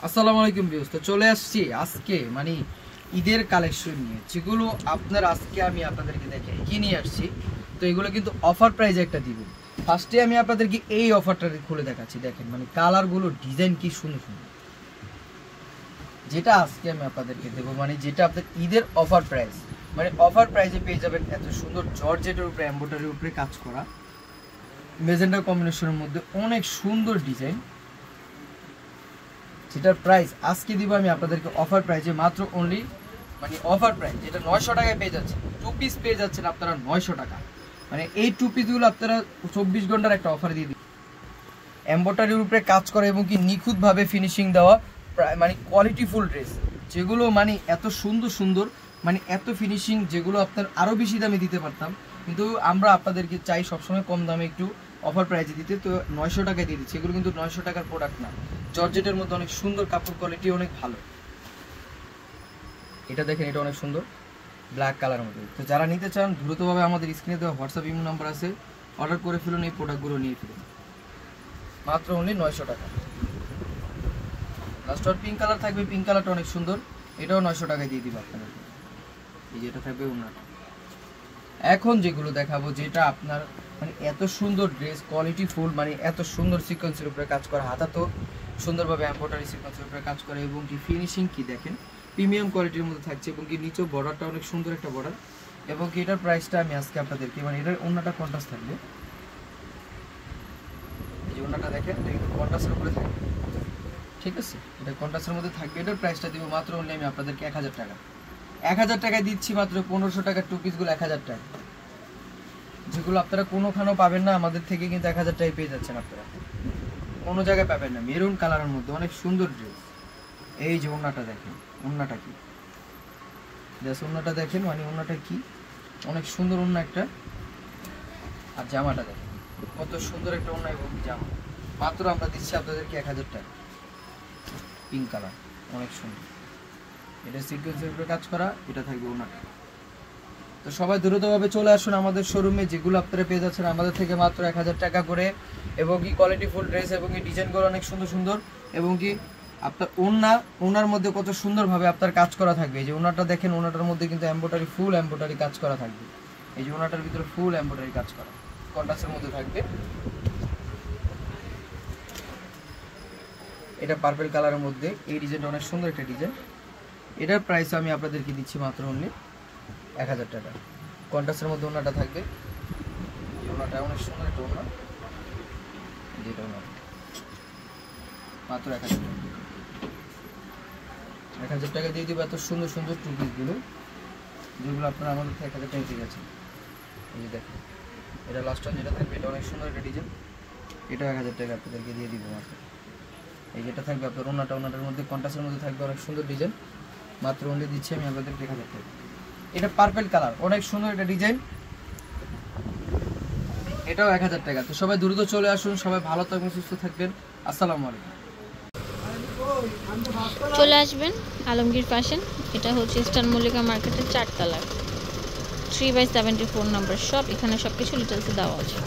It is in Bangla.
আসসালামু আলাইকুম ভিউয়ার্স, তো চলে আসছি আজকে মানে ঈদের কালেকশন নিয়ে, যেগুলো আপনার আজকে আমি আপনাদেরকে দেখে কি নিয়ে আসছি। তো এগুলো কিন্তু অফার প্রাইজে একটা দিব। ফার্স্টে আমি আপনাদেরকে এই অফারটা খুলে দেখাচ্ছি। দেখেন মানে কালারগুলো, ডিজাইন কি সুন্দর সুন্দর, যেটা আজকে আমি আপনাদেরকে দেবো, মানে যেটা আপনাদের ঈদের অফার প্রাইস, মানে অফার প্রাইজে পেয়ে যাবেন এত সুন্দর জর্জেটের উপরে, এমব্রয়ডারির উপরে কাজ করা, মেজেন্ডা কম্বিনেশনের মধ্যে অনেক সুন্দর ডিজাইন, যেটার প্রাইস আজকে দিব আমি আপনাদেরকে অফার প্রাইজে মাত্র অনলি, মানে অফার প্রাইস যেটা 900 টাকায় পেয়ে যাচ্ছে। 2 পিস পেয়ে যাচ্ছেন আপনারা 900 টাকা। মানে এই 2 পিসগুলো আপনারা 24 ঘন্টার একটা অফার দিয়ে দিন। এমব্রয়ডারির উপরে কাজ করে এবং কি নিখুঁতভাবে ফিনিশিং দেওয়া, মানে কোয়ালিটিফুল ড্রেস, যেগুলো মানে এত সুন্দর সুন্দর, মানে এত ফিনিশিং, যেগুলো আপনার আরও বেশি দামে দিতে পারতাম, কিন্তু আমরা আপনাদেরকে চাই সবসময় কম দামে একটু অফার প্রাইজে দিতে। তো 900 টাকায় দিয়ে দিচ্ছি। এগুলো কিন্তু 900 টাকার প্রোডাক্ট না, জর্জেটের মধ্যে অনেক সুন্দর, কাপড় কোয়ালিটি অনেক ভালো। এটা দেখেন, এটা অনেক সুন্দর ব্ল্যাক কালারের মধ্যে। তো যারা নিতে চান দ্রুতভাবে আমাদের স্ক্রিনে দেওয়া হোয়াটসঅ্যাপ ইমো নাম্বার আছে, অর্ডার করে ফেলুন, এই প্রোডাক্টগুলো নিয়ে ফেলুন মাত্র অনলি 900 টাকা। লাস্ট আর পিঙ্ক কালার থাকবে, পিঙ্ক কালারটা অনেক সুন্দর, এটাও 900 টাকায় দিয়ে দিব আপনাদের। এই যেটা থাকবে ওনাটা। এখন যেগুলো দেখাবো, যেটা আপনার মানে এত সুন্দর ড্রেস, কোয়ালিটি ফুল, মানে এত সুন্দর সিকোয়েন্সের উপরে কাজ করা, হাতা তো সুন্দরভাবে এমব্রয়ডারি সিকোয়েন্সের উপরে কাজ করে, এবং কি ফিনিশিং কি দেখেন, প্রিমিয়াম কোয়ালিটির মধ্যে থাকছে, এবং কি নিচেও বর্ডারটা অনেক সুন্দর একটা বর্ডার। এবং কি এটার প্রাইসটা আমি আজকে আপনাদেরকে, মানে এটার ওন্নাটা কন্ট্রাস্ট থাকবে, এই যে ওন্নাটা দেখেন, এটা কিন্তু কন্ট্রাস্টের উপরে থাকবে, ঠিক আছে, এটা কন্ট্রাস্টের মধ্যে থাকবে। এটার প্রাইসটা দিব মাত্র অনলি আমি আপনাদেরকে 1000 টাকা। 1000 টাকায় দিচ্ছি মাত্র 1500 টাকার 2 পিসগুলো 1000 টাকা, যেগুলো আপনারা কোনোখানেও পাবেন না আমাদের থেকে, কিন্তু 1000 টাকায় পেয়ে যাচ্ছেন আপনারা, কোনো জায়গায় পাবেন না। মেরুন কালারের মধ্যে অনেক সুন্দর ড্রেস। এই যে ওন্নাটা দেখেন, ওন্নাটা কি জাস্ট, ওন্নাটা দেখেন, মানে ওন্নাটা কি অনেক সুন্দর ওন্না একটা। আর জামাটা দেখেন কত সুন্দর একটা ওন্না এবং জামা, মাত্র আমরা দিচ্ছি আপনাদেরকে 1000 টাকা। পিঙ্ক কালার অনেক সুন্দর, এটা সিকোয়েন্সের উপরে কাজ করা, এটা থাকবে ওন্নাটা। তো সবাই দ্রুতভাবে চলে আসুন আমাদের শোরুমে, যেগুলো আপনারা পেয়ে যাচ্ছেন আমাদের থেকে মাত্র 1000 টাকা করে, এবং কি কোয়ালিটি ফুল ড্রেস, এবং কি ডিজাইনগুলো অনেক সুন্দর সুন্দর, এবং কি আপনার ওনার মধ্যে কত সুন্দরভাবে আপনার কাজ করা থাকবে। এই যে ওনাটা দেখেন, ওনাটার মধ্যে কিন্তু এমব্রয়ডারি, ফুল এমব্রয়ডারি কাজ করা থাকবে। এই যে ওনাটার ভিতরে ফুল এমব্রয়ডারি কাজ করা, কন্ট্রাস্টের মধ্যে থাকবে। এটা পার্পল কালারের মধ্যে, এই ডিজাইনটা অনেক সুন্দর একটা ডিজাইন। এটার প্রাইস আমি আপনাদেরকে দিচ্ছি মাত্র অনলি 1000 টাকা। কন্ট্রাস্টের মধ্যে ওনাটা থাকবে, ওনাটা অনেক সুন্দর একটা ওনা, যেটা ওনা মাত্র 1000 টাকা। 1000 টাকা দিয়ে দিব এত সুন্দর সুন্দর 2 পিসগুলো, যেগুলো আপনারা আমাদের থেকে 1000 টাকা পেয়ে গেছেন। এই যে দেখেন, এটা লাস্ট টাইম যেটা থাকবে, এটা অনেক সুন্দর একটা ডিজাইন, এটা 1000 টাকা আপনাদেরকে দিয়ে দিব মাত্র। এই যেটা থাকবে আপনার ওনাটার মধ্যে কন্ট্রাস্টের মধ্যে থাকবে অনেক সুন্দর ডিজাইন, মাত্র অনলি দিচ্ছি আমি আপনাদেরকে 1000 টাকা। এটা পার্পল কালার, অনেক সুন্দর একটা ডিজাইন, এটাও 1000 টাকা। তো সবাই দ্রুত চলে আসুন, সবাই ভালো থাকবেন, সুস্থ থাকবেন। আসসালামু আলাইকুম। চলে আসবেন আলমগীর ফ্যাশন, এটা হচ্ছে ইস্টার্ন মল্লিকা মার্কেটের 4 তলায় 3/74 নম্বর শপ। এখানে সবকিছু ডিটেলসে দেওয়া আছে।